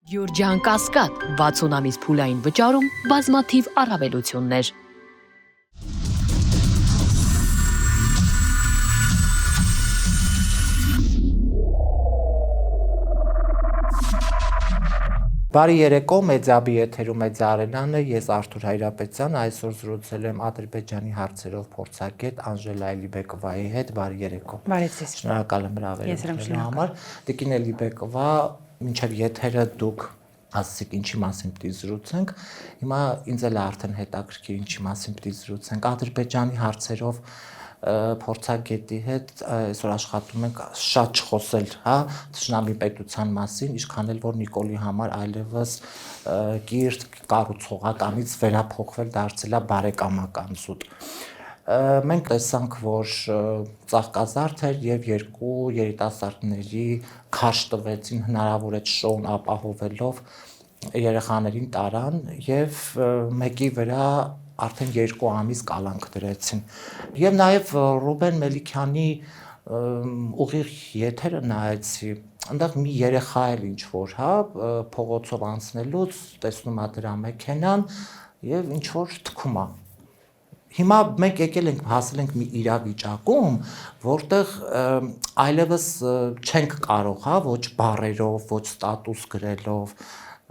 Յորջան Կասկադ 60 ամիս փուլային վճարում բազմաթիվ առավելություններ։ Բարի երեկո, մեծաբի եթերում է Արենանը, ես Արթուր Հայրապետյան, այսօր զրուցել եմ Ադրբեջանի հարցերով փորձագետ Անժելա Էլիբեկովայի հետ, բարի երեկո։ Բարի ձեզ։ Շնորհակալ եմ հրավերելու համար։ Տիկին Էլիբեկովա, մինչև եթերը դուք ասացիք ինչի մասին պիտի զրուցենք, հիմա ինձ էլ արդեն հետաքրքիր ինչի մասին պիտի զրուցենք, Ադրբեջանի հարցերով փորձագետի հետ այսօր աշխատում ենք շատ չխոսել, հա, Թշնամի պետության մասին, ինչքան էլ որ Նիկոլի համար այլևս կիրթ կառուցողականից վերափոխվել դարձել է բարեկամական զուտ։ Մենք տեսանք, որ ծաղկազարդ էր եւ երկու երիտասարդների քաշ տվեցին, հնարավոր է շոուն ապահովելով երեխաներին տարան եւ մեկի վրա արդեն 2 ամիս կալանք դրեցին։ Եվ նաև Ռուբեն Մելիքյանի ուղիղ եթերը նայեցի, այնտեղ մի երեխա էլ ինչ որ, հա, փողոցով անցնելուց տեսնում է դրա մեքենան եւ ինչ որ թքում է։ Հիմա մենք եկել ենք, հասել ենք մի իրավիճակում, որտեղ այլևս չենք կարող, հա, ոչ բառերով, ոչ ստատուս գրելով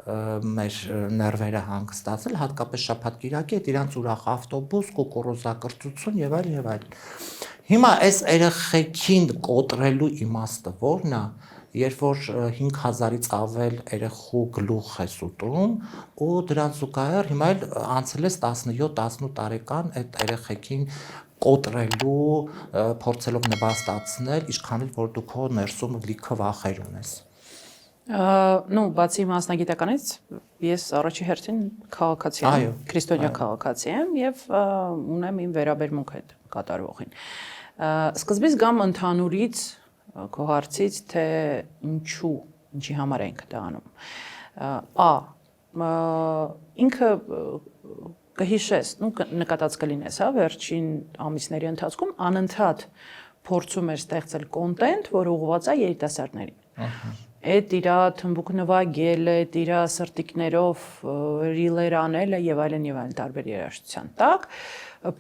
մեր ներվերը հանգստացել, հատկապես շաբաթ-կիրակի այդ իրանց ուրախ ավտոբուս, կուկուռուզակրթություն եւ այլ եւ այլ։ Հիմա այս երեխեքին կոտրելու իմաստը ո՞րն է, երբ որ 5000-ից ավել երեխու գլուխ է ուտում ու դրան զուգահեռ հիմա էլ անցել է 17-18 տարեկան այդ երեխեքին կոտրելու, փորձելով նվաստացնել, ինչքան էլ որ դու քո ներսում լիքը վախեր ունես։ Ну, բացի մասնագիտականից, ես առաջի հերթին քաղաքացի եմ, քրիստոնյա քաղաքացի եմ եւ ունեմ իմ վերաբերմունք այդ կատարվողին։ Սկզբից գամ ընդհանուրից քո հարցից, թե ինչի համար ենք դա անում։ Ինքը կհիշես, ну նկատած կլինես, հա, վերջին ամիսների ընթացքում անընդհատ փորձում էր ստեղծել կոնտենտ, որ ուղղված է երիտասարդներին։ Այդ իրա թմբուկ նվագելը, իրա սրտիկներով ռիլեր անելը եւ այլն տարբեր երաժշտության տակ,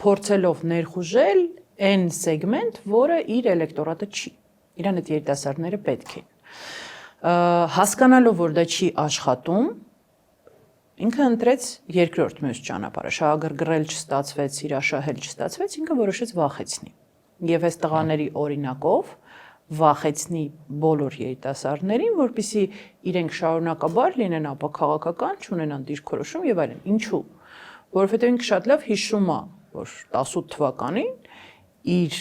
փորձելով ներխուժել այն սեգմենտ, որը իր էլեկտորատը չի։ Իրան այդ երիտասարդները պետք են։ Հասկանալով, որ դա չի աշխատում, ինքը ընտրեց երկրորդ մյուս ճանապարհը, շահագրգռել չստացվեց, հրաշահել չստացվեց, ինքը որոշեց վախեցնի։ Եվ այս տղաների օրինակով վախեցնի բոլոր երիտասարդներին, որպեսզի իրենք շարունակաբար լինեն ապաքաղաքական, չունենան դիրքորոշում եւ այլն։ Ինչու՞։ Որովհետեւ ինքը շատ լավ հիշում է, որ 18 թվականին իր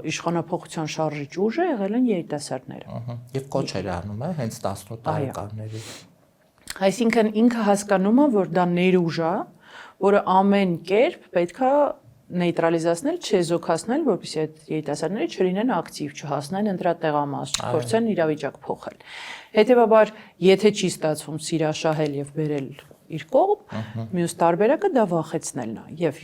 իշխանապողության շարժիչ ուժը եղել են երիտասարդները։ Եվ կոչ էր անում, հենց 18 տարեկանների։ Այսինքն ինքը հասկանում է, որ դա ներուժ է, որը ամեն կերպ պետքա նեյտրալիզացնել, չեզոքացնել, որպեսզի այդ երիտասարդները չլինեն ակտիվ, չհասնեն ընտրատեղամաս, չփորձեն իրավիճակ փոխել։ Հետևաբար, եթե չի ստացվում սիրաշահել եւ բերել իր կողմ, մյուս տարբերակը դա վախեցնելն է։ Եվ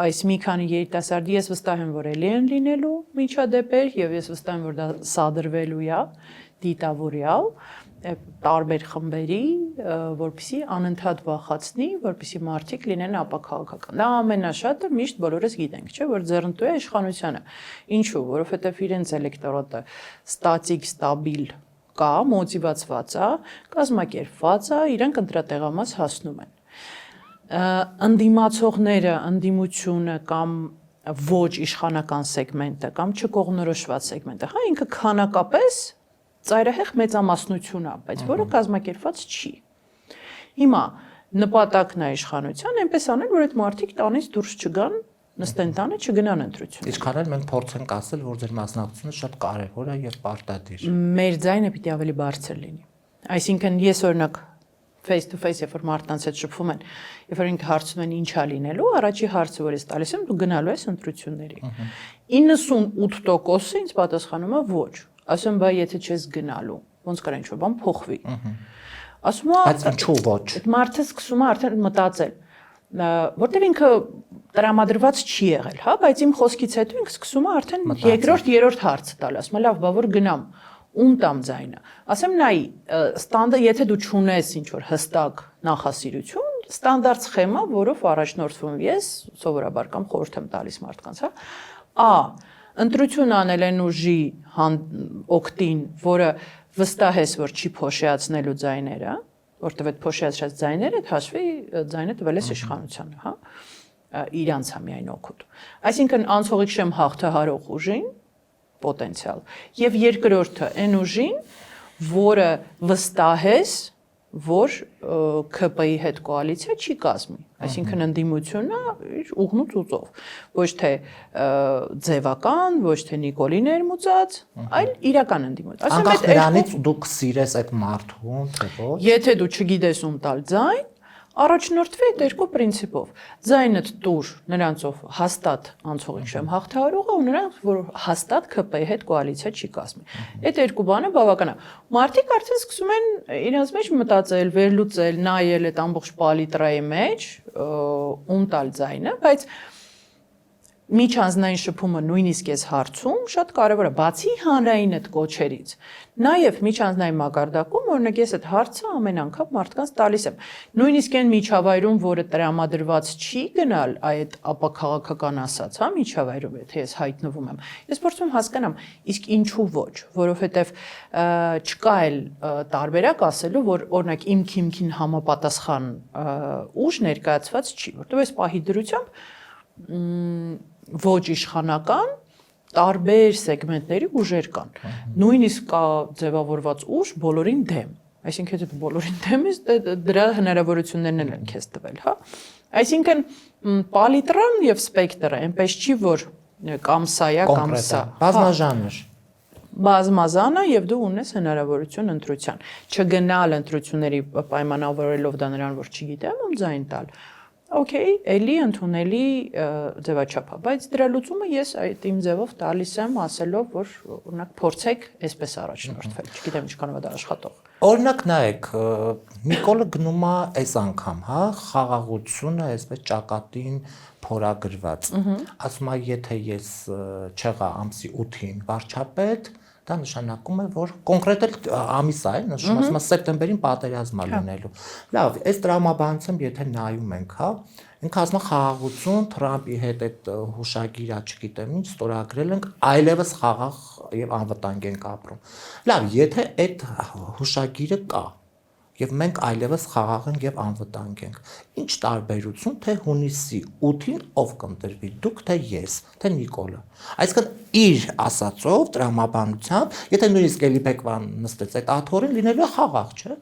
այս մի քանի երիտասարդի ես վստահ եմ, որ ելի են լինելու միջադեպեր եւ ես վստահ եմ, որ դա սադրվելու է, դիտավորյալ տարբեր խմբերի, որպեսզի անընդհատ վախացնի, որպեսզի մարդիկ լինեն ապաքաղաքական։ Դա ամենաշատը միշտ բոլորս գիտենք, չէ՞, որ ձեռնտու է իշխանությունը։ Ինչու՞, որովհետև իրենց էլեկտորատը ստատիկ, ստաբիլ կա, մոտիվացված է, կազմակերպված է, իրենք ընտրատեղամաս հասնում են։ Ընդդիմացողները, ընդդիմությունը կամ ոչ իշխանական սեգմենտը կամ չկողմնորոշված սեգմենտը, հա, ինքը քանակապես ծայրահեղ մեծամասնություն է, բայց որը կազմակերպված չի։ Հիմա նպատակն է իշխանության այնպես անել, որ այդ մարդիկ տանից դուրս չգան, նստեն տանը, չգնան ընտրություն։ Ինչքան էլ մենք փորձենք ասել, որ ձեր մասնակցությունը շատ կարևոր է եւ պարտադիր։ Մեր ձայնը պիտի ավելի բարձր լինի։ Այսինքն ես օրինակ face to face, երբ որ մարդկանց հետ շփվում են, երբ որ ինքը հարցնում են ինչա լինելու, առաջի հարցը, որ ես տալիս եմ, դու գնալու ես ընտրությունների։ 98%-ը ինձ պատասխանում է ոչ։ Ասում եմ, բայց եթե չես գնալու, ոնց կարա ինչ-որ բան փոխվի։ Ասում է, բայց ինչու ոչ։ Այդ մարդը սկսում է արդեն մտածել, որտեղ ինքը տրամադրված չի եղել, հա, բայց իմ խոսքից հետո ինքը սկսում է արդեն երկրորդ, երրորդ հարցը տալ, ասում է, լավ, բա որ գնամ, ում տամ ձայնը։ Ասեմ նայ, ստանդարտ, եթե դու չունես ինչ որ հստակ նախասիրություն, ստանդարտ սխեմա, որով առաջնորդվում ես, սովորաբար կամ խորհուրդ եմ տալիս մարդկանց, հա։ Ա. Ընտրություն անել են ուժի օկտին, որը վստահ ես, որ չի փոշիացնելու ձայները, որտեղ այդ փոշիացրած ձայները հաշվի ձայնը տվել ես իշխանությանը, հա։ Իրանց է միայն օգուտ։ Այսինքն անցողիկ շեմ հաղթահարող ուժին պոտենցիալ եւ երկրորդը այն ուժին, որը վստահ ես, որ ԿՊ-ի հետ կոալիցիա չի կազմի, այսինքն ընդդիմությունը իր ուղնուց ուծով, ոչ թե ձևական, ոչ թե Նիկոլի ներմուծած, այլ իրական ընդդիմություն։ Անկախ նրանից դուք սիրես այդ մարդուն, թե ոչ։ Եթե դու չգիտես ում տալ ձայն, առաջնորդվի այդ երկու պրինցիպով։ Ձայնդ տուր նրանցով հաստատ անցողիկ շեմ հաղթահարողը ու նրանց, որ հաստատ ԿՊ-ի հետ կոալիցիա չի կազմի։ Այդ երկու բանը բավական է։ Մարդիկ արդեն սկսում են իրենց մեջ մտածել, վերլուծել, նայել այդ ամբողջ պալիտրայի մեջ, ում տալ ձայնը, բայց միջանձնային շփումը նույնիսկ այս հարցում շատ կարևոր է, բացի հանրային այդ կոչերից։ Նաև միջանձնային մակարդակում, օրինակ ես այդ հարցը ամեն անգամ մարդկանց տալիս եմ։ Նույնիսկ այն միջավայրում, որը տրամադրված չի գնալ այդ ապաքաղաքական ասած, հա, միջավայրում, եթե ես հայտնվում եմ։ Ես փորձում եմ հասկանամ, իսկ ինչու ոչ, որովհետև չկա այլ տարբերակ ասելու, որ օրինակ իմ քիմքին համապատասխան ուժ ներկայացված չի, որտեղ այս պահի դրությամբ ոչ իշխանական տարբեր սեգմենտների ուժեր կան։ Նույնիսկ կա ձևավորված ուժ բոլորին դեմ։ Այսինքն եթե դու բոլորին դեմ ես, դրա հնարավորություններն են քեզ տվել, հա։ Այսինքն պալիտրան եւ սպեկտրը այնպես չի, որ կամ սա է, կամ սա։ Բազմաժանր։ Բազմազան է եւ դու ունես հնարավորություն ընտրության։ Չգնալ ընտրությունների պայմանավորելով դա նրան, որ չգիտեմ, ում ձայն տալ։ Okay, էլի ընդունելի ձևաչափ է, բայց դրա լուծումը ես այդ իմ ձևով տալիս եմ, ասելով, որ օրինակ փորձեք այսպես առաջնորդվել, չգիտեմ ինչքանով է դա աշխատող։ Օրինակ նայեք, Նիկոլը գնում է այս անգամ, հա, խաղաղությունը այսպես ճակատին փորագրված։ Ասում է, եթե ես չեղա ամսի 8-ին վարչապետ, դա նշանակում է, որ կոնկրետ ամիս է, նշանակում ասում է սեպտեմբերին պատերազմ լինելու։ Լավ, այս տրամաբանությամբ եթե նայում ենք, հա, ինքը ասում է խաղաղություն, Թրամփի հետ այդ հուշագիրը, չգիտեմ ինչ, ստորագրել ենք, այլևս խաղաղ եւ անվտանգ ենք ապրում։ Լավ, եթե այդ հուշագիրը կա, եւ մենք այլևս խաղաղ ենք եւ անվտանգ ենք։ Ինչ տարբերություն թե հունիսի 8-ին ով կընտրվի, դուք թե ես, թե Նիկոլը։ Այսինքն իր ասածով տրամաբանությամբ, եթե նույնիսկ Էլի Բեկվան նստեց այդ աթոռին, լինելու է խաղաղ, չէ՞։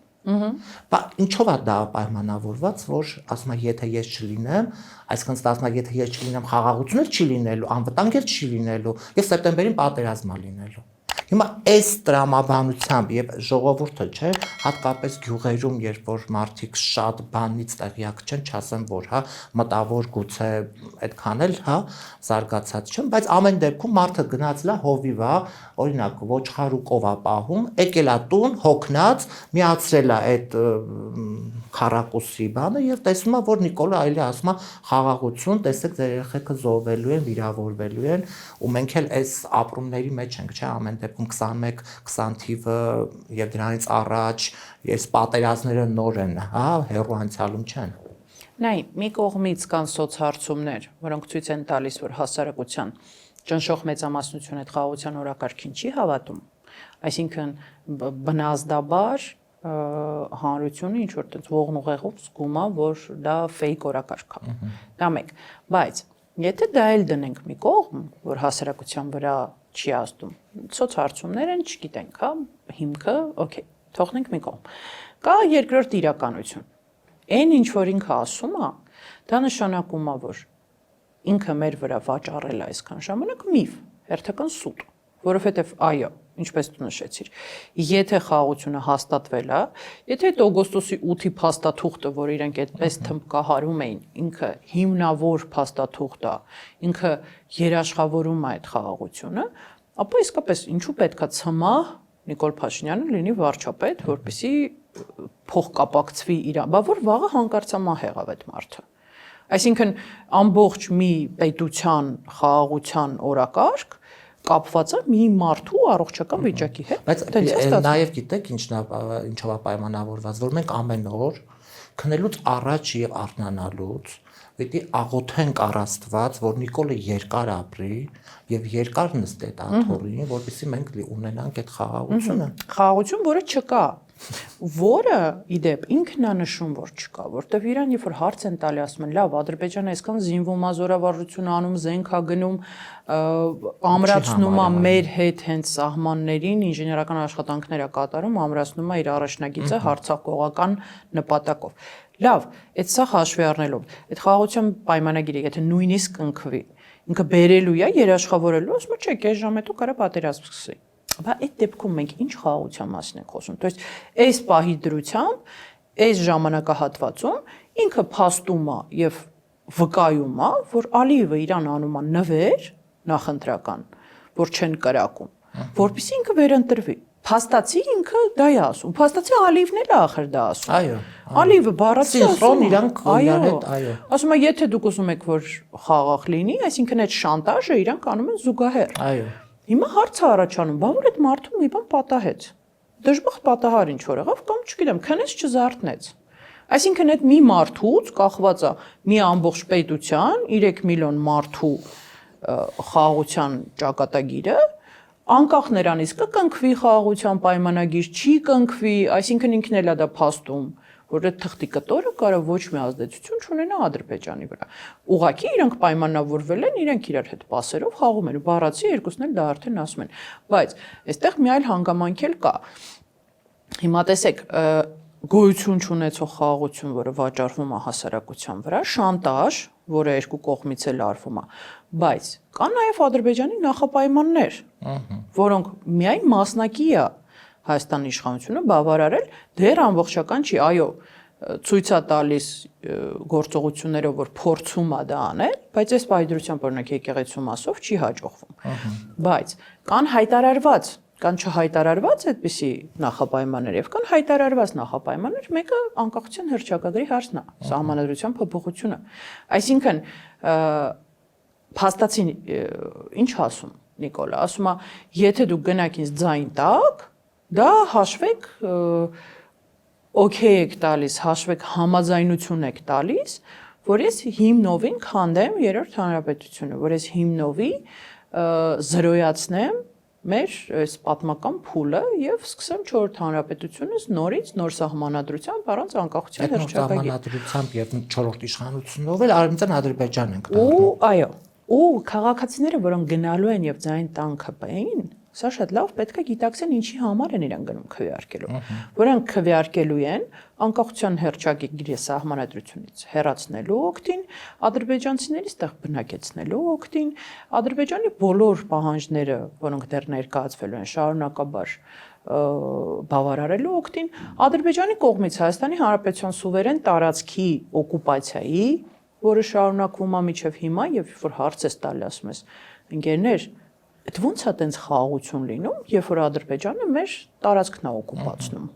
Բա ինչով է դա պայմանավորված, որ ասում է եթե ես չլինեմ, այսինքն ասում է եթե ես չլինեմ, խաղաղություն էլ չի լինելու, անվտանգ էլ չի լինելու եւ սեպտեմբերին պատերազմ է լինելու։ Հիմա այս տրամաբանությամբ եւ ժողովուրդը, չէ, հատկապես գյուղերում, երբ որ մարդիկ շատ բանից տեղյակ չեն, չասեմ որ, հա, մտավոր գուցե այդքան էլ, հա, զարգացած չեն, բայց ամեն դեպքում մարդը գնացել է հովիվ, հա, օրինակ ոչխարուկով է պահում, եկել է տուն, հոգնած, միացրել է այդ քառակուսի բանը եւ տեսնում է, որ Նիկոլը այլի ասում է խաղաղություն, տեսեք ձեր երեխեքը զոհվելու են, վիրավորվելու են, ու մենք էլ այս ապրումների մեջ ենք, չէ, ամեն դեպքում 21-20 թիվը եւ դրանից առաջ այս պատերազմները նոր են, հա, հեռու անցյալում չեն։ Նայ, մի կողմից կան սոցհարցումներ, որոնք ցույց են տալիս, որ հասարակության ճնշող մեծամասնությունը այդ խաղաղության օրակարգին չի հավատում, այսինքն բնազդաբար հանրությունը ինչ որ տենց ողնուղեղով զգում է, որ դա ֆեյք օրակարգ է։ Դա մեկ, բայց եթե դա էլ դնենք մի կողմ, որ հասարակության վրա չի ազդում, սոցհարցումներ են, չգիտենք, հա, հիմքը, օքեյ, թողնենք մի կողմ։ Կա երկրորդ իրականություն։ Այն ինչ որ ինքը ասում է, դա նշանակում է, որ ինքը մեր վրա վաճառել է այսքան ժամանակ միֆ, հերթական սուտ, որովհետև այո, ինչպես դու նշեցիր, եթե խաղաղությունը հաստատվել է, եթե այդ օգոստոսի 8-ի փաստաթուղթը, որ իրենք այդպես թմբկահարում էին, ինքը հիմնավոր փաստաթուղթ է, ինքը երաշխավորում է այդ խաղաղությունը, ապա իսկապես ինչու պետքա ցմահ Նիկոլ Փաշինյանը լինի վարչապետ, որպեսզի փոխկապակցվի իր, բա որ վաղը հանկարծամահ եղավ այդ մարդը։ Այսինքն ամբողջ մի պետության խաղաղության օրակարգ կապված է մի մարդու առողջական վիճակի հետ։ Բայց նաև գիտեք ինչով է պայմանավորված, որ մենք ամեն օր քնելուց առաջ եւ արթնանալուց պետք է աղոթենք առ Աստված, որ Նիկոլը երկար ապրի եւ երկար նստի այդ աթոռին, որովհետեւ մենք ունենանք այդ խաղաղությունը։ Խաղաղություն, որը չկա, որը իդեպ ինքնանշում որ չկա, որտեվ իրան երբ որ հարց են տալի, ասում են, լավ, Ադրբեջանը այսքան զինվում է, զորավարժություն անում, զենք է գնում, ամրացնում է մեր հետ հենց սահմաններին, ինժեներական աշխատանքներ է կատարում, ամրացնում է իր առաջնագիծը հարձակողական նպատակով։ Լավ, այդ սա հաշվի առնելով, այդ խաղաղության պայմանագիրը, եթե նույնիսկ կնքվի, ինքը բերելու է, երաշխավորելու, ասում է, չէ, կես ժամ հետո կարա պատերազմ սկսի։ Բայց այդ դեպքում մենք ինչ խաղաղության մասին ենք խոսում։ То есть այս պահի դրությամբ, այս ժամանակահատվածում ինքը փաստում է եւ վկայում է, որ Ալիևը իրան անում է նվեր նախընտրական, որ չեն կրակում, որպեսզի ինքը վերընտրվի։ Փաստացի ինքը դա է ասում։ Փաստացի Ալիևն էլ է ախր դա ասում։ Այո։ Ալիևը բառացի ասում է, իրանք իրար հետ, այո։ Ասում է, եթե դուք ուզում եք որ խաղաղ լինի, այսինքն այդ շանտաժը իրանք անում են զուգահեռ։ Այո։ Հիմա հարց է առաջանում, բա որ այդ մարդուն մի բան պատահեց։ Դժբախտ պատահար ինչ որ եղավ կամ չգիտեմ, քնեց չզարթնեց։ Այսինքն այդ մի մարդուց կախված է մի ամբողջ պետության 3 միլիոն մարդու խաղաղության ճակատագիրը, անկախ նրանից կկնքվի խաղաղության պայմանագիր, չի կնքվի, այսինքն ինքն էլ է դա փաստում, որ այդ թղթի կտորը կարող ոչ մի ազդեցություն չունենա Ադրբեջանի վրա։ Ուղղակի իրանք պայմանավորվել են, իրանք իրար հետ պասերով խաղում են, բառացի երկուսն էլ դա արդեն ասում են։ Բայց այստեղ մի այլ հանգամանք էլ կա։ Հիմա տեսեք, գոյություն չունեցող խաղաղություն, որը վաճառվում է հասարակության վրա, շանտաժ, որը երկու կողմից էլ արվում է, բայց կան նաև Ադրբեջանի նախապայմաններ, որոնք միայն մասնակի է Հայաստանի իշխանությունը բավարարել, դեռ ամբողջական չի, այո, ցույց է տալիս գործողություններով, որ փորձում է դա անել, բայց այս պայդրությամբ օրինակ եկեղեցու մասով չի հաջողվում։ Բայց կան հայտարարված, կան չհայտարարված այդպիսի նախապայմաններ եւ կան հայտարարված նախապայմաններ, մեկը անկախության հռչակագրի հարցն է, սահմանադրության փոփոխությունը։ Այսինքն փաստացին ինչ ասում Նիկոլը, ասում է, եթե դուք գնաք ինձ ձայն տակ, դա հաշվեք օքեյ եք տալիս, հաշվեք համաձայնություն եք տալիս, որ ես հիմնովին քանդեմ երրորդ հանրապետությունը, որ ես հիմնովի զրոյացնեմ մեր այս պատմական փուլը եւ սկսեմ 4-րդ հանրապետությունից նորից նոր սահմանադրությամբ առանց անկախության հռչակագրի։ Սահմանադրությամբ եւ 4-րդ իշխանությունով էլ Արևմտյան Ադրբեջան ենք դառնում։ Ու այո, ու քաղաքացիները, որոնք գնալու են եւ ձայն տան ԿՊ-ին, սա շատ լավ պետք է գիտակցեն ինչի համար են իրան գնում քվեարկելու։ Որոնք քվեարկելու են անկախության հռչակագրի սահմանադրությունից հեռացնելու օգտին, ադրբեջանցիների ստեղ բնակեցնելու օգտին, Ադրբեջանի բոլոր պահանջները, որոնք դեռ ներկայացվելու են շարունակաբար բավարարելու օգտին, Ադրբեջանի կողմից Հայաստանի Հանրապետության սուվերեն տարածքի օկուպացիայի, որը շարունակվում է մինչև հիմա եւ որ հարց է տալի, ասում ես, ընկերներ, այդ ո՞նց է տենց խաղաղություն լինում, երբ որ Ադրբեջանը մեր տարածքն է օկուպացնում։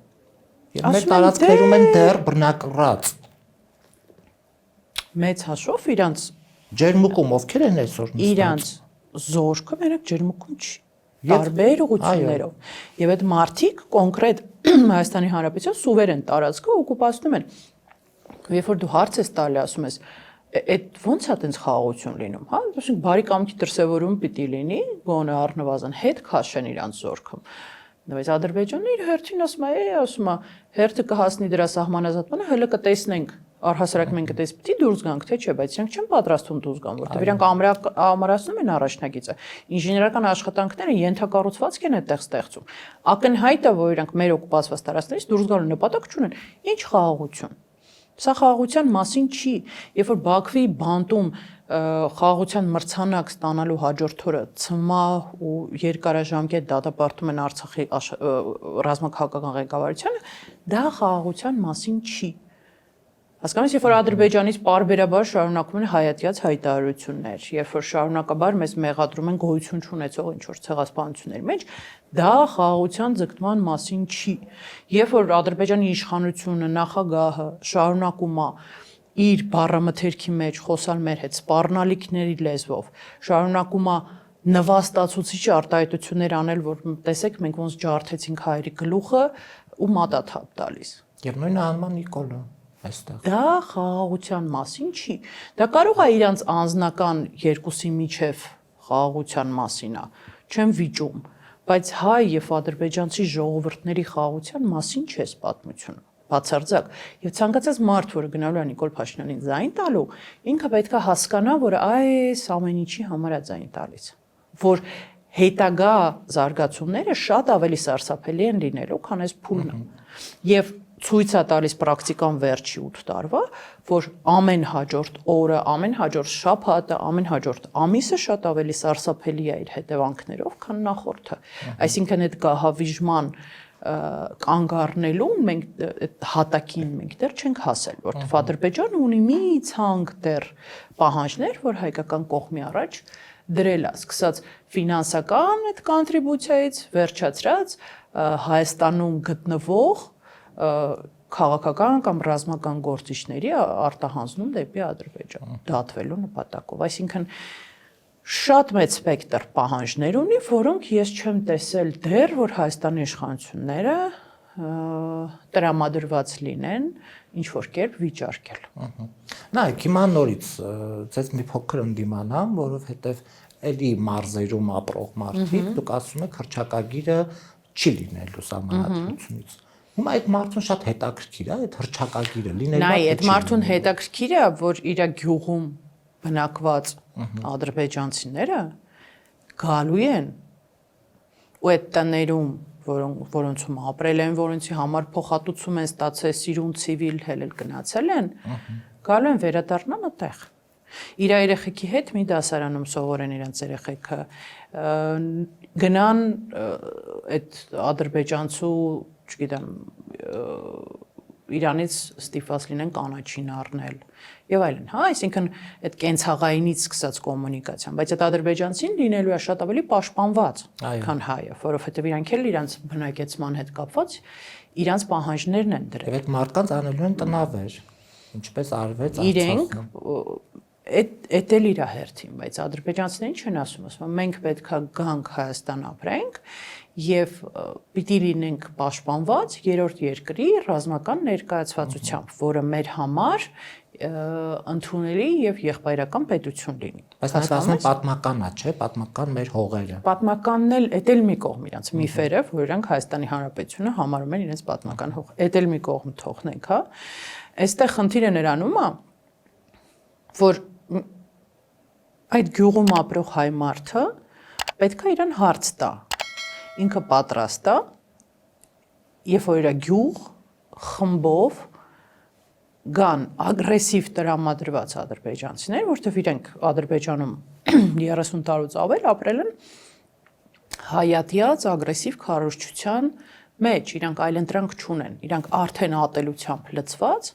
Եվ մեր տարածքներում են դեռ բռնակռած։ Մեծ հաշվով իրանց ջերմուկում ովքեր են այսօր նստած։ Իրանց զորքը մենակ ջերմուկում չի։ Տարբեր ուղղություններով։ Եվ այդ մարդիկ կոնկրետ Հայաստանի Հանրապետության սուվերեն տարածքը օկուպացնում են։ Երբ որ դու հարց ես տալի, ասում ես, այդ ո՞նց է տենց խաղաղություն լինում, հա, ասենք բարի կամքի դրսևորում պիտի լինի, գոնե առնվազն հետ քաշեն իրանց զորքում։ Բայց Ադրբեջանը իր հերթին ասում է, հերթը կհասնի դրա սահմանազատմանը, հələ կտեսնենք, առհասարակ մենք կտես պիտի դուրս գանք, թե չէ, բայց իրանք չեն պատրաստվում դուրս գան, որտեղ իրանք ամրացնում են առաջնագիծը։ Ինժեներական աշխատանքները ենթակառուցվածք են այդտեղ ստեղծում։ Ակնհայտ է, որ իրանք մեր օկուպացված տարածքներից դուրս գալու նպատակ չունեն։ Ինչ խաղաղություն։ Սա խաղաղության մասին չի, երբ որ Բաքվի բանտում խաղաղության մրցանակ ստանալու հաջորդ օրը ՑՄԱ ու երկարաժամկետ դատապարտում են Արցախի ռազմաքաղաքական ղեկավարությանը, դա խաղաղության մասին չի։ Հասկանու՞մ ես, երբ որ Ադրբեջանից պարբերաբար շարունակում են հայատյաց հայտարարություններ, երբ որ շարունակաբար մեզ մեղադրում են գոյություն չունեցող ինչ-որ ցեղասպանությունների մեջ, դա խաղաղության ձգտման մասին չի։ Երբ որ Ադրբեջանի իշխանությունը, նախագահը շարունակում է իր բառամթերքի մեջ խոսալ մեր հետ սպառնալիքների լեզվով, շարունակում է նվաստացուցիչ արտահայտություններ անել, որ տեսեք մենք ոնց ջարդեցինք հայերի գլուխը ու մատաթափ տալիս։ Եվ նույնը անում է Նիկոլը այստեղ։ Դա խաղաղության մասին չի։ Դա կարող է իրանց անձնական երկուսի միջև խաղաղության մասին է, չեմ վիճում, բայց հայ եւ ադրբեջանցի ժողովուրդների խաղաղության մասին չես պատմությունը։ Բացարձակ։ Եվ ցանկացած մարդ, որը գնալու է Նիկոլ Փաշինյանին ձայն տալու, ինքը պետք է հասկանա, որ այս ամեն ինչի համար է ձայն տալիս, որ հետագա զարգացումները շատ ավելի սարսափելի են լինելու, քան այս փուլն։ Եվ ցույց է տալիս պրակտիկան վերջի 8 տարվա, որ ամեն հաջորդ օրը, ամեն հաջորդ շաբաթը, ամեն հաջորդ ամիսը շատ ավելի սարսափելի է իր հետևանքներով, քան նախորդը։ Այսինքն այդ գահավիժման կանգ առնելու մենք այդ հատակին մենք դեռ չենք հասել, որովհետև Ադրբեջանը ունի մի ցանկ դեռ պահանջներ, որ հայկական կողմի առաջ դրել է, սկսած ֆինանսական այդ կոնտրիբուցիայից, վերջացրած Հայաստանում գտնվող քաղաքական կամ ռազմական գործիչների արտահանձնում դեպի Ադրբեջան, դատվելու նպատակով, այսինքն շատ մեծ սպեկտր պահանջներ ունի, որոնք ես չեմ տեսել դեռ, որ Հայաստանի իշխանությունները տրամադրված լինեն ինչ որ կերպ վիճարկել։ Նայեք, հիմա նորից ցած մի փոքր ընդդիմանամ, որովհետև էլի մարզերում ապրող մարդիկ, դուք ասում եք հռչակագիրը չի լինելու սահմանադրությունից։ Հիմա այդ մարդուն շատ հետաքրքիր է, այդ հռչակագիրը լինելու է։ Նայ, այդ մարդուն հետաքրքիր է, որ իր գյուղում բնակված ադրբեջանցիները գալու են ու այդ տներում, որոնցում ապրել են, որոնցի համար փոխհատուցում են ստացել, սիրուն ցիվիլ հելել գնացել են, գալու են վերադառնան այդտեղ։ Իր երեխեքի հետ մի դասարանում սովորեն իրենց երեխեքը, գնան այդ ադրբեջանցու, չգիտեմ, Իրանից ստիպված լինեն կանաչին առնել եւ այլն, հա, այսինքն այդ կենցաղայինից սկսած կոմունիկացիան, բայց այդ ադրբեջանցին լինելու է շատ ավելի պաշտպանված, քան հայը, որովհետեւ իրանք էլ իրանց բնակեցման հետ կապված իրանց պահանջներն են դրել։ Եվ այդ մարդկանց անելու են տնավեր, ինչպես արվեց իրենք Էդ էլ իր հերթին, բայց ադրբեջանցիներին չեն ասում, մենք պետք է գանք Հայաստան ապրենք եւ պիտի լինենք պաշտպանված երրորդ երկրի ռազմական ներկայացվածությամբ, որը մեր համար ընդունելի եւ եղբայրական պետություն լինի։ Բայց նա ասում է պատմական է, չէ՞, պատմական մեր հողերը։ Պատմականն էլ էդ էլ մի կողմ իրանց միֆերը, որ իրանք Հայաստանի Հանրապետությունը համարում են իրենց պատմական հող։ Էդ էլ մի կողմ թողնենք, հա։ Այստեղ խնդիրը նրանում է, որ այդ գյուղում ապրող հայ մարդը պետք է իրան հարց տա, ինքը պատրաստ է, երբ որ իր գյուղ խմբով գան ագրեսիվ տրամադրված ադրբեջանցիներ, որտեղ իրենք Ադրբեջանում 30 տարուց ավել ապրել են հայատյաց ագրեսիվ քարոզչության մեջ, իրանք այլընտրանք չունեն, իրանք արդեն ատելությամբ լցված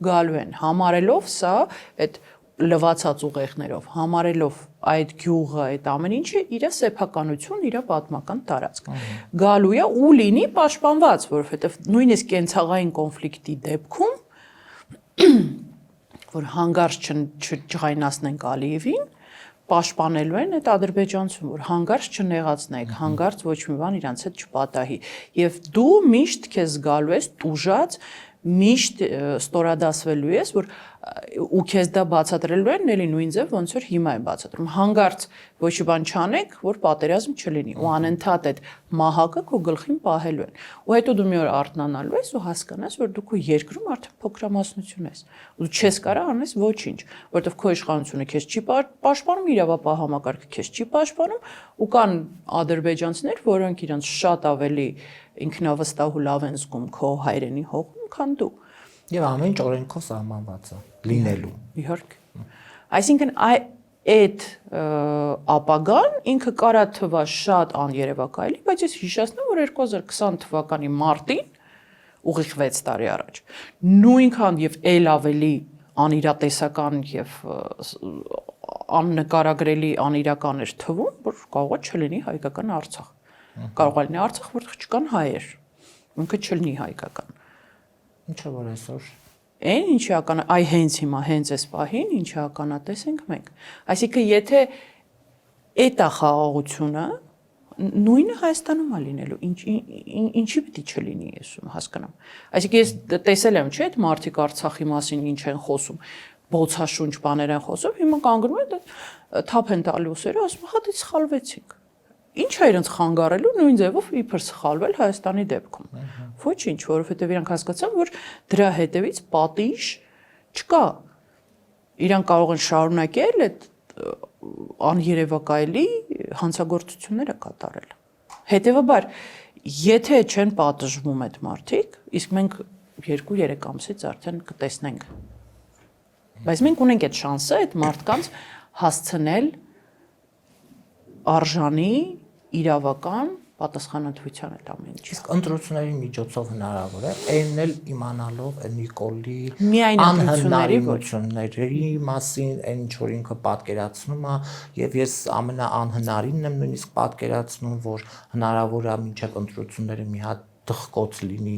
գալու են, համարելով սա այդ լվացած ուղեղներով, համարելով այդ գյուղը, այդ ամեն ինչը իր սեփականություն, իր պատմական տարածք։ Գալու է ու լինի պաշտպանված, որովհետև նույնիսկ կենցաղային կոնֆլիկտի դեպքում, որ հանգարց չջղայնացնենք Ալիևին, պաշտպանելու են այդ ադրբեջանցուն, որ հանգարց չնեղացնեք, հանգարց ոչ մի բան իրանց հետ չպատահի։ Եվ դու միշտ քեզ գալու ես տուժած, միշտ ստորադասվելու ես, որ ու քեզ դա բացատրելու են էլի նույն ձև ոնց որ հիմա է բացատրում հանգարց ոչ մի բան չանեք որ պատերազմ չլինի ու անընդհատ այդ մահակը քո գլխին պահելու են ու հետո դու մի օր արթնանալու ես ու հասկանաս որ դու քո երկրում արդեն փոքրամասնություն ես ու դու չես կարող անես ոչինչ որովհետև քո իշխանությունը քեզ չի պաշտպանում իրավապահ համակարգը քեզ չի պաշտպանում ու կան ադրբեջանցիներ որոնք իրենց շատ ավելի ինքնավստահ ու լավ են զգում քո հայրենի հողում քան դու Եվ ամեն ինչ օրենքով սահմանված է լինելու։ Իհարկե։ Այսինքն այդ ապագան ինքը կարա թվա շատ աներևակայելի, բայց ես հիշեցնեմ, որ 2020 թվականի մարտին ուղիղ 6 տարի առաջ նույնքան եւ ել ավելի անիրատեսական եւ աննկարագրելի անիրական էր թվում, որ կարող է չլինի հայկական Արցախ։ Կարող է լինի Արցախ, որտեղ չկան հայեր։ Ինքը չլինի հայկական։ Ինչա որ այսօր Այն ինչի ական հենց հիմա հենց այս պահին ինչի ականատես ենք մենք այսինքն եթե Էդ է խաղաղությունը նույնը Հայաստանում է լինելու, ինչի պիտի չլինի ես հասկանամ։ Այսինքն ես տեսել եմ, չէ՞, այդ մարդիկ Արցախի մասին ինչ են խոսում, բոցաշունչ բաներ են խոսում, հիմա կանգնում են թափ են տալու ուսերը, ասում հա դե սխալվեցինք։ Ինչ է իրենց խանգարելու նույն ձևով իբր սխալվել Հայաստանի դեպքում։ Ոչինչ, որովհետև իրանք հասկացան, որ դրա հետևից պատիժ չկա։ Իրանք կարող են շարունակել այդ աներևակայելի հանցագործությունները կատարել։ Հետևաբար, եթե չեն պատժվում այդ մարդիկ, իսկ մենք 2-3 ամսից արդեն կտեսնենք։ Բայց մենք ունենք այդ շանսը այդ մարդկանց հասցնել արժանի իրավական պատասխանատվության այդ ամեն ինչ։ Իսկ ընտրությունների միջոցով հնարավոր է այնն էլ իմանալով Նիկոլի միայն անհնարինությունների մասին, այն ինչ որ ինքը պատկերացնում է, եւ ես ամենաանհնարինն եմ նույնիսկ պատկերացնում, որ հնարավոր է մինչև ընտրությունները մի հատ դխկոց լինի,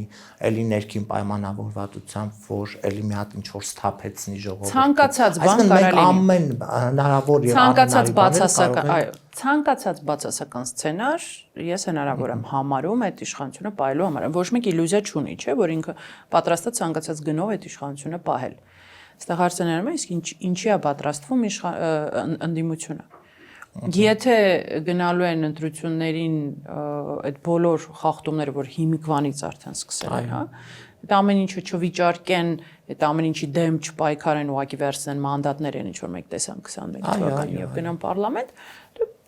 էլի ներքին պայմանավորվածությամբ, որ էլի մի հատ ինչ որ սթափեցնի ժողովուրդը։ Ցանկացած բան կարա լինի։ Ամեն հնարավոր եւ ցանկացած բացասական, այո, ցանկացած բացասական սցենար ես հնարավոր եմ համարում այդ իշխանությունը պահելու համար։ Ոչ մեկ իլյուզիա չունի, չէ, որ ինքը պատրաստ է ցանկացած գնով այդ իշխանությունը պահել։ Այստեղ հարցը ներում է, իսկ ինչի է պատրաստվում ընդդիմությունը։ Եթե գնալու են ընտրություններին այդ բոլոր խախտումները, որ հիմիկվանից արդեն սկսել են, հա, այդ ամեն ինչը չվիճարկեն, այդ ամեն ինչի դեմ չպայքարեն, ուղղակի վերցնեն մանդատներ են, ինչ որ մեկ տեսան 21 թվականին եւ գնան պարլամենտ,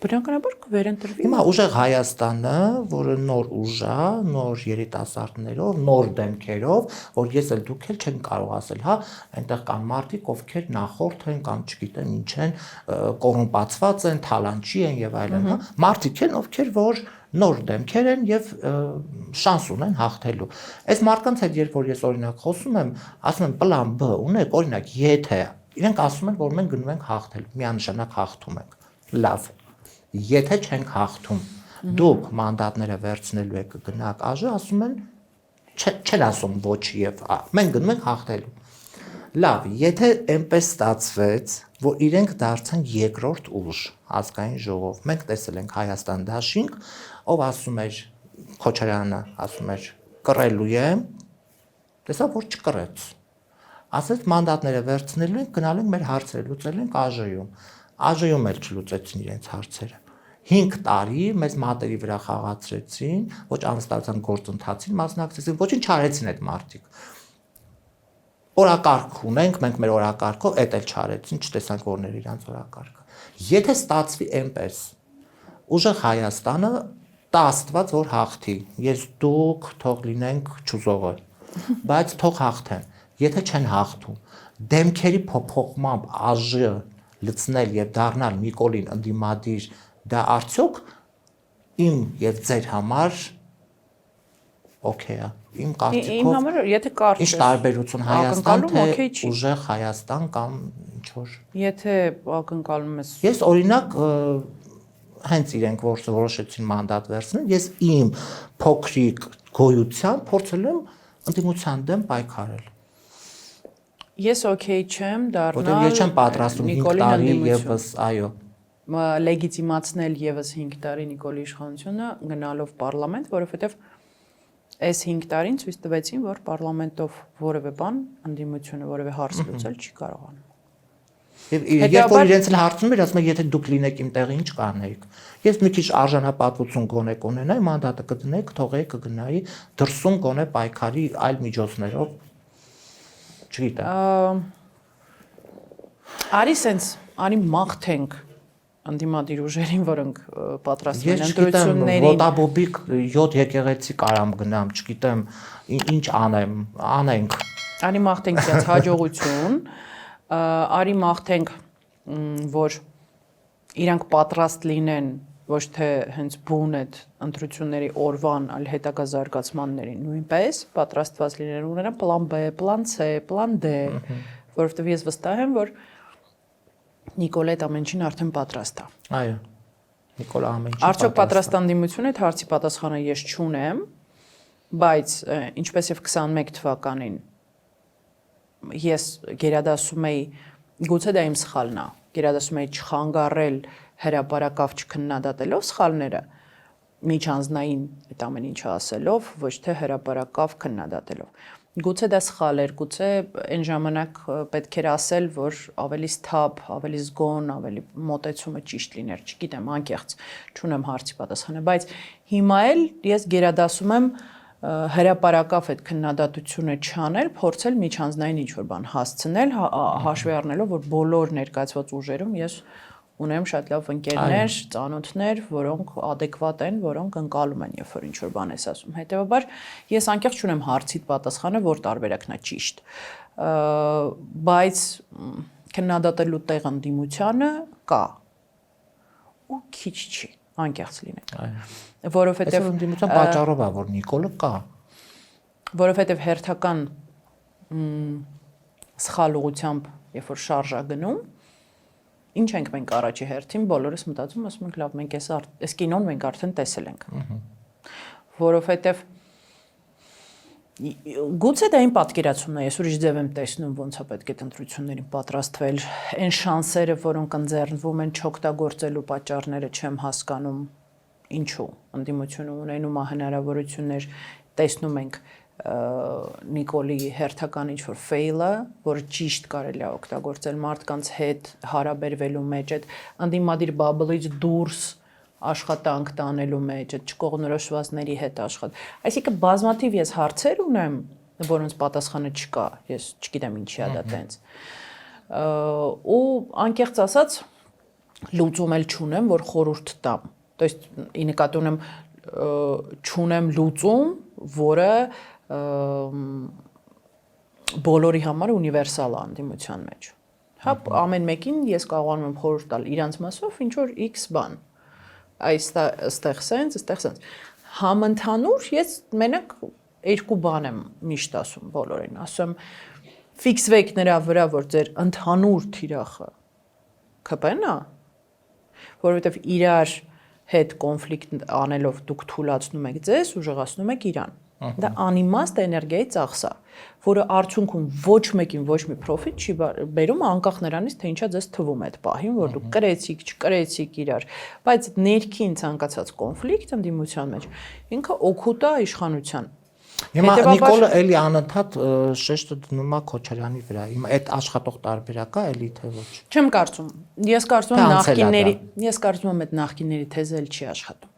բնականաբար կվերընտրվի։ Հիմա ուժեղ Հայաստանը, որը նոր ուժ է, նոր երիտասարդներով, նոր դեմքերով, որ ես էլ դուք էլ չեն կարող ասել, հա, այնտեղ կան մարդիկ, ովքեր նախորդ են կամ չգիտեմ ինչ են, կոռումպացված են, թալանչի են եւ այլն, հա, մարդիկ են, ովքեր որ նոր դեմքեր են եւ շանս ունեն հաղթելու։ Այս մարդկանց հետ երբ որ ես օրինակ խոսում եմ, ասում եմ պլան B ունեք, օրինակ, եթե իրենք ասում են, որ մենք գնում ենք հաղթելու, միանշանակ հաղթում ենք։ Լավ։ Եթե չենք հաղթում, դուք մանդատները վերցնելու եք գնաք ԱԺ, ասում են չեն ասում ոչ եւ մենք գնում ենք հաղթելու։ Լավ, եթե այնպես ստացվեց, որ իրենք դարձան երկրորդ ուժ ազգային ժողով, մենք տեսել ենք Հայաստան դաշինք, ով ասում էր Քոչարյանը, ասում էր կռելու եմ, տեսա որ չկռեց։ Ասեց մանդատները վերցնելու ենք, գնալու ենք մեր հարցերը լուծել ենք ԱԺ-ում։ ԱԺ-ում էլ չլուծեցին իրենց հարցերը։ 5 տարի մեզ մատերի վրա խաղացրեցին, ոչ անվստահության գործընթացին մասնակցեցին, ոչինչ չարեցին այդ մարդիկ։ Օրակարգ ունենք, մենք մեր օրակարգով էդ էլ չարեցին, չտեսանք որներ իրանց օրակարգը։ Եթե ստացվի այնպես, ուժեղ Հայաստանը տա Աստված որ հաղթի։ Ես դուք թող լինենք ճուզողը, բայց թող հաղթեն։ Եթե չեն հաղթում, դեմքերի փոփոխմամբ ԱԺ լցնել եւ դառնալ Նիկոլին ընդդիմադիր, դա արդյոք իմ եւ ձեր համար օքեյ է։ Իմ կարծիքով Իմ համար եթե կարճ ինչ տարբերություն Հայաստան թե օքեյ չի։ ուժեղ Հայաստան կամ ինչ որ։ Եթե ակնկալում ես Ես օրինակ հենց իրենք որոշեցին մանդատ վերցնել, ես իմ փոքրիկ գոյությամբ փորձել եմ ընդդիմության դեմ պայքարել։ Ես օքեյ չեմ դառնալ։ Որտեղ ես չեմ պատրաստում 5 տարի եւս, այո, լեգիտիմացնել եւս 5 տարի Նիկոլի իշխանությունը գնալով պարլամենտ, որովհետեւ այս 5 տարին ցույց տվեցին, որ պարլամենտով որևէ բան ընդդիմությունը որևէ հարց լուծել չի կարողանում։ Եվ երբ որ իրենց էլ հարցնում էր, ասում են, եթե դուք լինեք իմ տեղը, ինչ կանեիք։ Ես մի քիչ արժանապատվություն գոնե կունենայի, մանդատը կդնեի, թողեի կգնայի դրսում գոնե պայքարի այլ միջոցներով։ Չգիտեմ։ Արի սենց, արի մաղթենք ընդդիմադիր ուժերին, որոնք պատրաստվում են ընտրություններին։ Ոտաբոբիկ 7 եկեղեցի կարամ գնամ, չգիտեմ, ինչ անեմ, անենք։ Արի մաղթենք իրենց հաջողություն, արի մաղթենք, որ իրանք պատրաստ լինեն ոչ թե հենց բուն այդ ընտրությունների օրվան, այլ հետագա զարգացմաններին նույնպես պատրաստված լինեն, ունենան պլան B, պլան C, պլան D, որովհետև ես վստահ եմ, որ Նիկոլը այդ ամենին արդեն պատրաստ է։ Այո։ Նիկոլը ամեն ինչ։ Արդյոք պատրաստ ընդդիմություն այդ հարցի պատասխանը ես չունեմ, բայց ինչպես եւ 21 թվականին ես գերադասում էի, գուցե դա իմ սխալն է, գերադասում էի չխանգարել հրապարակավ չքննադատելով սխալները, միջանձնային այդ ամեն ինչը ասելով, ոչ թե հրապարակավ քննադատելով։ Գուցե դա սխալ էր, գուցե այն ժամանակ պետք էր ասել, որ ավելի սթափ, ավելի զգոն, ավելի մոտեցումը ճիշտ լիներ, չգիտեմ, անկեղծ, չունեմ հարցի պատասխանը, բայց հիմա էլ ես գերադասում եմ հրապարակավ այդ քննադատությունը չանել, փորձել միջանձնային ինչ-որ բան հասցնել, հաշվի առնելով, որ բոլոր ներկայացված ուժերում ես ունեմ շատ լավ ընկերներ, ծանոթներ, որոնք adekvat են, որոնք ընկալում են, երբ որ ինչ-որ բան ես ասում։ Հետևաբար ես անկեղծ չունեմ հարցիդ պատասխանը, որ տարբերակն է ճիշտ։ Բայց քննադատելու տեղ ընդդիմությանը կա։ Ու քիչ չի, անկեղծ լինենք։ Որովհետև ընդդիմության պատճառով է, որ Նիկոլը կա։ Որովհետև հերթական սխալ ուղությամբ, երբ որ շարժա գնում, ինչ ենք մենք առաջի հերթին բոլորս մտածում, ասում ենք լավ, մենք այս կինոն մենք արդեն տեսել ենք։ Որովհետև գուցե դա իմ պատկերացումն է, ես ուրիշ ձև եմ տեսնում ոնց է պետք է ընտրություններին պատրաստվել, այն շանսերը, որոնք ընձեռնվում են չօգտագործելու պատճառները չեմ հասկանում, ինչու ընդդիմությունը ունենում է հնարավորություններ, տեսնում ենք Նիկոլի հերթական ինչ-որ fail-ը, որը ճիշտ կարելի է օգտագործել մարդկանց հետ հարաբերվելու մեջ, այդ ընդդիմադիր bubble-ից դուրս աշխատանք տանելու մեջ, այդ չկողմնորոշվածների հետ աշխատել։ Այսինքն բազմաթիվ ես հարցեր ունեմ, որոնց պատասխանը չկա, ես չգիտեմ ինչի է դա տենց։ Ու անկեղծ ասած լուծում էլ չունեմ, որ խորհուրդ տամ։ То есть ի նկատի ունեմ չունեմ լուծում, որը բոլորի համար ունիվերսալ է ընդդիմության մեջ։ Հա, ամեն մեկին ես կարողանում եմ խորհուրդ տալ իրանց մասով ինչ որ X բան։ Այստեղ sense, այստեղ sense։ Համընդհանուր ես մենակ երկու բան եմ միշտ ասում բոլորին, ասում ֆիքսվեք նրա վրա, որ ձեր ընդհանուր թիրախը ԿՊ-ն է, որովհետև իրար հետ կոնֆլիկտ անելով դուք թույլատրում եք ձեզ, ուժեղացնում եք իրան։ Դա անիմաստ էներգիայի ծախս է, որը արդյունքում ոչ մեկին ոչ մի profit չի բերում, անկախ նրանից, թե ինչա ձեզ թվում է այդ պահին, որ դուք կրեցիք, չկրեցիք իրար, բայց ներքին ցանկացած կոնֆլիկտ ընդդիմության մեջ ինքը օգուտ է իշխանության։ Հիմա Նիկոլը էլի անընդհատ շեշտը դնում է Քոչարյանի վրա։ Հիմա այդ աշխատող տարբերակը էլի թե ոչ։ Չեմ կարծում։ Ես կարծում եմ այդ նախկինների թեզը էլ չի աշխատում։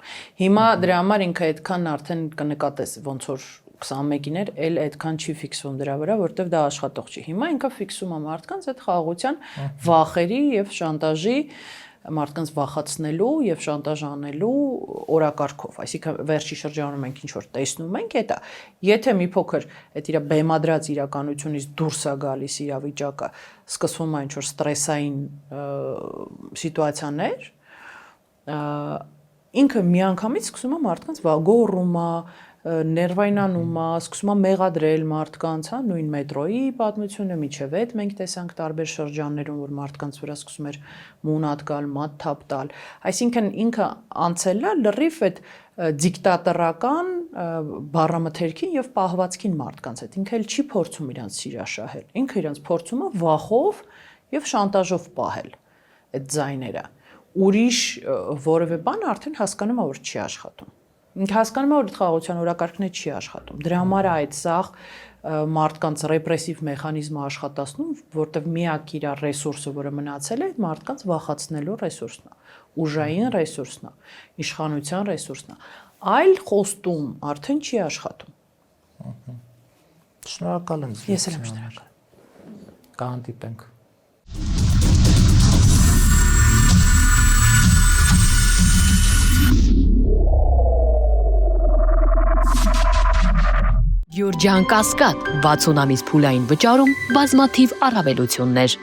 Հիմա դրա համար ինքը այդքան արդեն կնկատես ոնց որ 21-ին էր, էլ այդքան չի ֆիքսվում դրա վրա, որտեվ դա աշխատող չի։ Հիմա ինքը ֆիքսում է մարդկանց այդ խաղաղության վախերի եւ շանտաժի մարդկանց վախացնելու եւ շանտաժ անելու օրակարգով, այսինքն վերջի շրջանում մենք ինչ որ տեսնում ենք, դա եթե մի փոքր այդ իր բեմադրած իրականությունից դուրս է գալիս իրավիճակը, սկսվում է ինչ որ ստրեսային սիտուացիաներ, ինքը միանգամից սկսում է մարդկանց գոռում է, ներվայնանում է, սկսում է մեղադրել մարդկանց, հա, նույն մետրոյի պատմությունը միջև այդ մենք տեսանք տարբեր շրջաններում, որ մարդկանց վրա սկսում էր մունատ գալ, մատ թափ տալ։ Այսինքն ինքը անցել է լրիվ այդ դիկտատորական բառամթերքին եւ պահվածքին մարդկանց հետ։ Ինքը էլ չի փորձում իրանց սիրաշահել։ Ինքը իրանց փորձում է վախով եւ շանտաժով պահել այդ ձայները։ Ուրիշ որևէ բան արդեն հասկանում է, որ չի աշխատում։ Ինքը հասկանում է, որ խաղաղության օրակարգն չի աշխատում։ Դրա համար է այդ սաղ մարդկանց ռեպրեսիվ մեխանիզմը աշխատացնում, որտեղ միակ իր ռեսուրսը, որը մնացել է, այդ մարդկանց վախացնելու ռեսուրսն է, ուժային ռեսուրսն է, իշխանության ռեսուրսն է։ Այլ խոստում արդեն չի աշխատում։ Շնորհակալ եմ։ Ես էլ եմ շնորհակալ։ Կհանդիպենք։ Գյուրջան Կասկադ 60 ամիս փուլային վճարում բազմաթիվ առավելություններ։